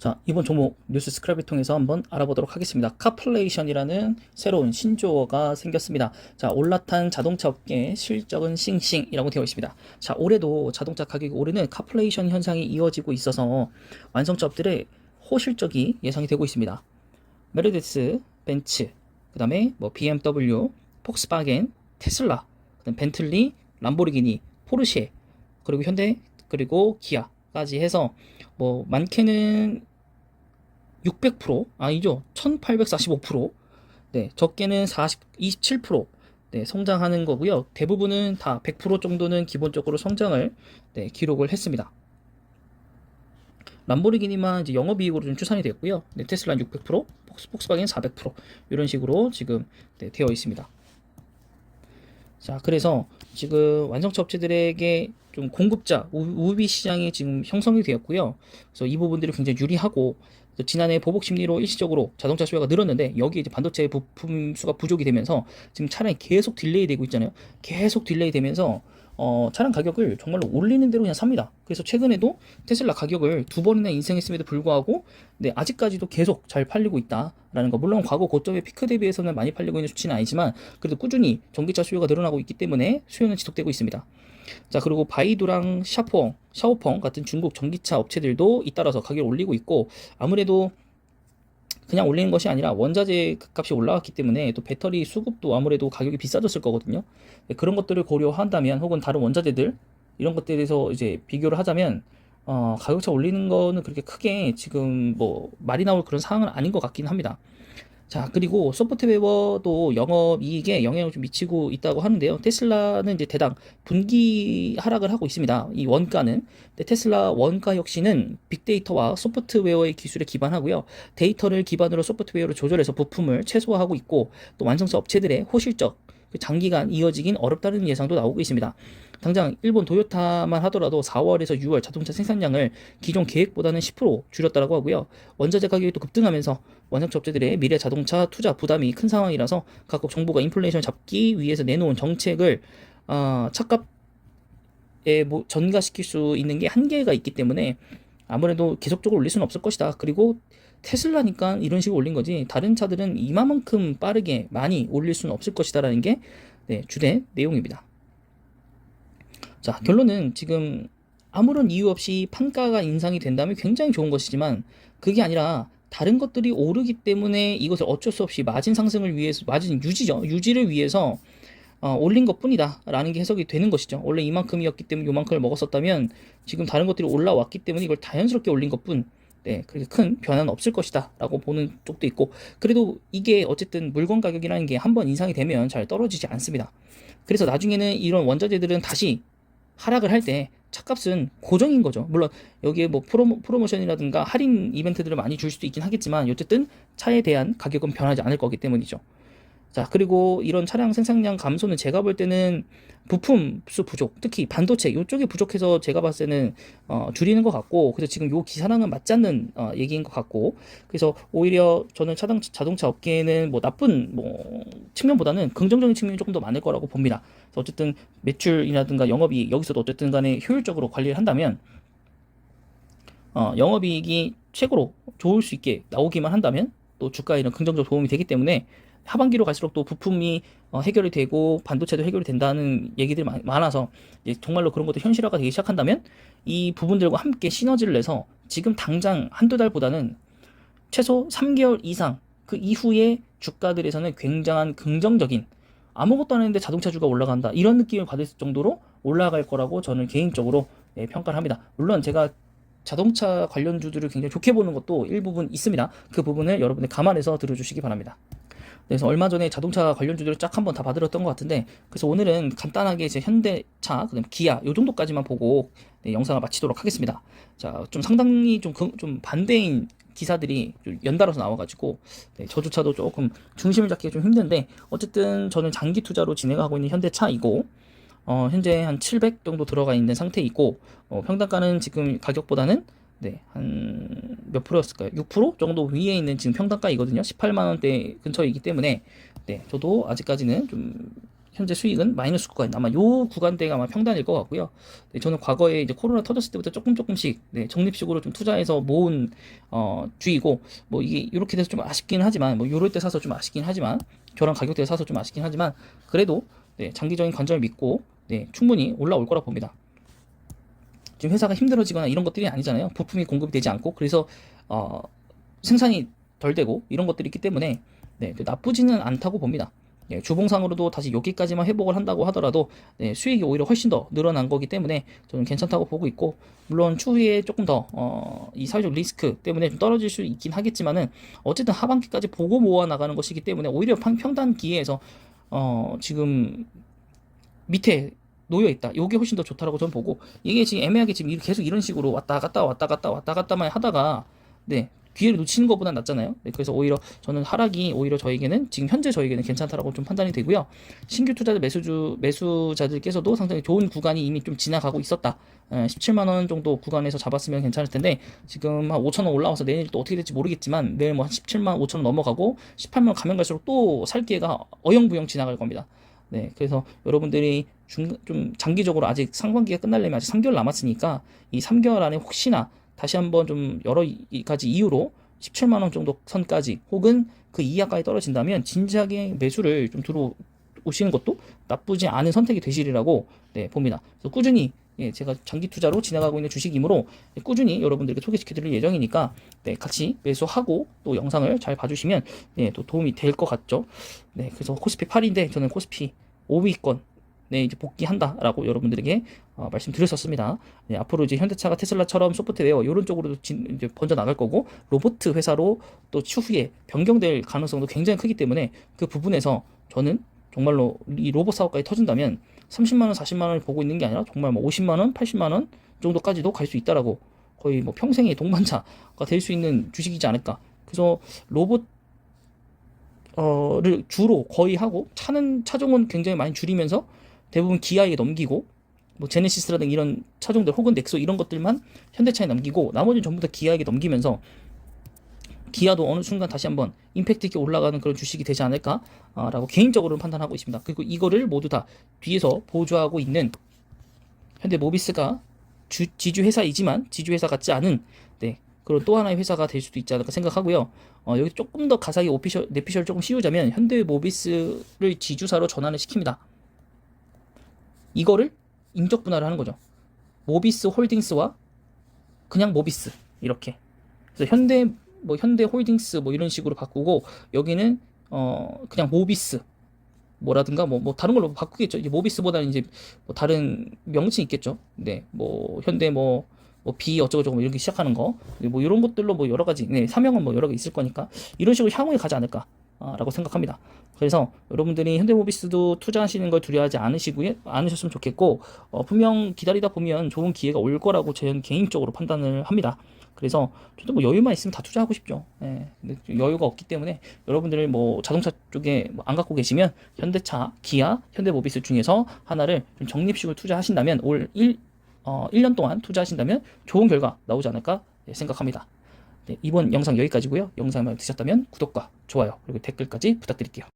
자, 이번 종목 뉴스 스크랩을 통해서 한번 알아보도록 하겠습니다. 카플레이션이라는 새로운 신조어가 생겼습니다. 자, 올라탄 자동차 업계의 실적은 싱싱이라고 되어 있습니다. 자, 올해도 자동차 가격이 오르는 카플레이션 현상이 이어지고 있어서 완성차 업들의 호실적이 예상이 되고 있습니다. 메르데스, 벤츠, 그 다음에 뭐 BMW, 폭스바겐, 테슬라, 그다음 벤틀리, 람보르기니, 포르쉐, 그리고 현대, 그리고 기아까지 해서 뭐 많게는 600%, 아니죠, 1845%, 네, 적게는 27%, 네, 성장하는 거고요. 대부분은 다 100% 정도는 기본적으로 성장을, 네, 기록을 했습니다. 람보르기니만 이제 영업이익으로 좀 추산이 됐고요. 네, 테슬라는 600%, 폭스바겐 400%, 이런 식으로 지금, 네, 되어 있습니다. 자, 그래서 지금 완성차 업체들에게 좀 공급자 우비 시장이 지금 형성이 되었고요. 그래서 이 부분들이 굉장히 유리하고, 지난해 보복 심리로 일시적으로 자동차 수요가 늘었는데 여기에 이제 반도체 부품 수가 부족이 되면서 지금 차량이 계속 딜레이 되고 있잖아요. 계속 딜레이 되면서 차량 가격을 정말로 올리는 대로 그냥 삽니다. 그래서 최근에도 테슬라 가격을 두 번이나 인상했음에도 불구하고, 네, 아직까지도 계속 잘 팔리고 있다라는 거. 물론 과거 고점의 피크 대비해서는 많이 팔리고 있는 수치는 아니지만 그래도 꾸준히 전기차 수요가 늘어나고 있기 때문에 수요는 지속되고 있습니다. 자, 그리고 바이두랑 샤오펑 같은 중국 전기차 업체들도 잇따라서 가격을 올리고 있고, 아무래도 그냥 올리는 것이 아니라 원자재 값이 올라갔기 때문에 또 배터리 수급도 아무래도 가격이 비싸졌을 거거든요. 그런 것들을 고려한다면, 혹은 다른 원자재들 이런 것들에서 이제 비교를 하자면 가격차 올리는 거는 그렇게 크게 지금 뭐 말이 나올 그런 상황은 아닌 것 같긴 합니다. 자, 그리고 소프트웨어도 영업이익에 영향을 좀 미치고 있다고 하는데요. 테슬라는 이제 대당 분기 하락을 하고 있습니다. 이 원가는. 근데 테슬라 원가 혁신은 빅데이터와 소프트웨어의 기술에 기반하고요. 데이터를 기반으로 소프트웨어를 조절해서 부품을 최소화하고 있고, 또 완성차 업체들의 호실적, 장기간 이어지긴 어렵다는 예상도 나오고 있습니다. 당장 일본 도요타만 하더라도 4월에서 6월 자동차 생산량을 기존 계획보다는 10% 줄였다고 하고요. 원자재 가격이 또 급등하면서 원자재 업체들의 미래 자동차 투자 부담이 큰 상황이라서 각국 정부가 인플레이션을 잡기 위해서 내놓은 정책을 차값에 전가시킬 수 있는 게 한계가 있기 때문에 아무래도 계속적으로 올릴 수는 없을 것이다. 그리고 테슬라니까 이런 식으로 올린 거지, 다른 차들은 이만큼 빠르게 많이 올릴 수는 없을 것이다라는 게, 네, 주된 내용입니다. 자, 결론은 지금 아무런 이유 없이 판가가 인상이 된다면 굉장히 좋은 것이지만, 그게 아니라 다른 것들이 오르기 때문에 이것을 어쩔 수 없이 마진 상승을 위해서, 마진 유지죠, 유지를 위해서 올린 것뿐이다 라는 게 해석이 되는 것이죠. 원래 이만큼이었기 때문에 요만큼을 먹었었다면 지금 다른 것들이 올라왔기 때문에 이걸 자연스럽게 올린 것뿐, 네, 그렇게 큰 변화는 없을 것이다 라고 보는 쪽도 있고, 그래도 이게 어쨌든 물건 가격이라는 게 한번 인상이 되면 잘 떨어지지 않습니다. 그래서 나중에는 이런 원자재들은 다시 하락을 할 때 차값은 고정인 거죠. 물론 여기에 뭐 프로모션이라든가 할인 이벤트들을 많이 줄 수도 있긴 하겠지만, 어쨌든 차에 대한 가격은 변하지 않을 거기 때문이죠. 자, 그리고 이런 차량 생산량 감소는 제가 볼 때는 부품 수 부족, 특히 반도체 이쪽이 부족해서 제가 봤을 때는 줄이는 것 같고, 그래서 지금 요 기사랑은 맞지 않는 얘기인 것 같고, 그래서 오히려 저는 자동차 업계에는 뭐 나쁜 뭐 측면보다는 긍정적인 측면이 조금 더 많을 거라고 봅니다. 그래서 어쨌든 매출이라든가 영업이익, 여기서도 어쨌든 간에 효율적으로 관리를 한다면, 영업이익이 최고로 좋을 수 있게 나오기만 한다면 또 주가에는 긍정적 도움이 되기 때문에, 하반기로 갈수록 또 부품이 해결이 되고 반도체도 해결이 된다는 얘기들이 많아서 이제 정말로 그런 것도 현실화가 되기 시작한다면, 이 부분들과 함께 시너지를 내서 지금 당장 한두 달보다는 최소 3개월 이상 그 이후의 주가들에서는 굉장한 긍정적인, 아무것도 안 했는데 자동차주가 올라간다 이런 느낌을 받을 정도로 올라갈 거라고 저는 개인적으로, 네, 평가를 합니다. 물론 제가 자동차 관련주들을 굉장히 좋게 보는 것도 일부분 있습니다. 그 부분을 여러분들 감안해서 들어주시기 바랍니다. 그래서 얼마 전에 자동차 관련주들을 쫙 한번 다 봐드렸던 것 같은데, 그래서 오늘은 간단하게 이제 현대차, 그다음 기아 요 정도까지만 보고, 네, 영상을 마치도록 하겠습니다. 자, 좀 상당히 좀 반대인 기사들이 좀 연달아서 나와가지고, 네, 저조차도 조금 중심을 잡기가 좀 힘든데, 어쨌든 저는 장기 투자로 진행하고 있는 현대차이고, 현재 한 700 정도 들어가 있는 상태이고, 평단가는 지금 가격보다는, 네, 한 몇 프로였을까요? 6% 정도 위에 있는 지금 평단가이거든요. 18만 원대 근처이기 때문에, 네, 저도 아직까지는 좀 현재 수익은 마이너스 구간, 아마 요 구간대가 아마 평단일 것 같고요. 네, 저는 과거에 이제 코로나 터졌을 때부터 조금씩 네, 적립식으로 좀 투자해서 모은 주이고, 뭐 이게 이렇게 돼서 좀 아쉽긴 하지만, 뭐 요럴 때 사서 좀 아쉽긴 하지만, 저랑 가격대에 사서 좀 아쉽긴 하지만, 그래도 네, 장기적인 관점을 믿고 네, 충분히 올라올 거라 봅니다. 지금 회사가 힘들어지거나 이런 것들이 아니잖아요. 부품이 공급이 되지 않고, 그래서 생산이 덜 되고 이런 것들이 있기 때문에 네, 나쁘지는 않다고 봅니다. 예, 주봉상으로도 다시 여기까지만 회복을 한다고 하더라도 네, 수익이 오히려 훨씬 더 늘어난 거기 때문에 저는 괜찮다고 보고 있고, 물론 추후에 조금 더 이 사회적 리스크 때문에 좀 떨어질 수 있긴 하겠지만은 어쨌든 하반기까지 보고 모아 나가는 것이기 때문에 오히려 평단기에서 지금 밑에 놓여 있다. 요게 훨씬 더 좋다라고 저는 보고, 이게 지금 애매하게 지금 계속 이런 식으로 왔다 갔다 왔다 갔다 왔다 갔다만 하다가 네, 기회를 놓치는 것보다 낫잖아요. 네, 그래서 오히려 저는 하락이 오히려 저에게는 지금 현재 저에게는 괜찮다라고 좀 판단이 되고요. 신규 투자자 매수자들께서도 상당히 좋은 구간이 이미 좀 지나가고 있었다. 17만 원 정도 구간에서 잡았으면 괜찮을 텐데 지금 한 5천 원 올라와서 내일 또 어떻게 될지 모르겠지만 내일 뭐 한 17만 5천 원 넘어가고 18만 원 가면 갈수록 또 살 기회가 어영부영 지나갈 겁니다. 네, 그래서 여러분들이 좀 장기적으로 아직 상반기가 끝나려면 아직 3개월 남았으니까 이 3개월 안에 혹시나 다시 한번 좀 여러 가지 이유로 17만 원 정도 선까지 혹은 그 이하까지 떨어진다면 진지하게 매수를 좀 들어오시는 것도 나쁘지 않은 선택이 되시리라고 네, 봅니다. 그래서 꾸준히 예, 제가 장기 투자로 진행하고 있는 주식이므로 꾸준히 여러분들께 소개시켜 드릴 예정이니까 네, 같이 매수하고 또 영상을 잘 봐주시면 네, 또 도움이 될 것 같죠. 네, 그래서 코스피 8인데 저는 코스피 5위권 네, 이제 복귀한다라고 여러분들에게 말씀드렸었습니다. 네, 앞으로 이제 현대차가 테슬라처럼 소프트웨어 이런 쪽으로도 이제 번져 나갈 거고 로봇 회사로 또 추후에 변경될 가능성도 굉장히 크기 때문에 그 부분에서 저는 정말로 이 로봇 사업까지 터진다면 30만 원, 40만 원을 보고 있는 게 아니라 정말 뭐 50만 원, 80만 원 정도까지도 갈 수 있다라고, 거의 뭐 평생의 동반자가 될 수 있는 주식이지 않을까. 그래서 로봇 를 주로 거의 하고 차종은 굉장히 많이 줄이면서 대부분 기아에 넘기고 뭐 제네시스라든 이런 차종들 혹은 넥소 이런 것들만 현대차에 넘기고 나머지는 전부 다 기아에게 넘기면서 기아도 어느 순간 다시 한번 임팩트 있게 올라가는 그런 주식이 되지 않을까라고 개인적으로는 판단하고 있습니다. 그리고 이거를 모두 다 뒤에서 보조하고 있는 현대모비스가 지주 회사이지만 지주 회사 같지 않은 네, 그런 또 하나의 회사가 될 수도 있지 않을까 생각하고요. 여기 조금 더 가사의 내피셜 조금 씌우자면 현대모비스를 지주사로 전환을 시킵니다. 이거를 인적 분할을 하는 거죠. 모비스 홀딩스와 그냥 모비스 이렇게. 그래서 현대 홀딩스 뭐 이런 식으로 바꾸고 여기는 그냥 모비스 뭐라든가 뭐 다른 걸로 바꾸겠죠. 이제 모비스보다는 이제 뭐 다른 명칭이 있겠죠. 네, 뭐 현대 뭐 B 어쩌고저쩌고 이렇게 시작하는 거, 뭐 이런 것들로 뭐 여러 가지, 네, 사명은 뭐 여러 개 있을 거니까 이런 식으로 향후에 가지 않을까라고 생각합니다. 그래서 여러분들이 현대모비스도 투자하시는 걸 두려워하지 않으셨으면 좋겠고, 분명 기다리다 보면 좋은 기회가 올 거라고 저는 개인적으로 판단을 합니다. 그래서 저도 뭐 여유만 있으면 다 투자하고 싶죠. 예, 근데 여유가 없기 때문에 여러분들 뭐 자동차 쪽에 뭐안 갖고 계시면 현대차, 기아, 현대모비스 중에서 하나를 좀 적립식으로 투자하신다면 1년 동안 투자하신다면 좋은 결과 나오지 않을까 생각합니다. 네, 이번 영상 여기까지고요. 영상이 마음에 드셨다면 구독과 좋아요 그리고 댓글까지 부탁드릴게요.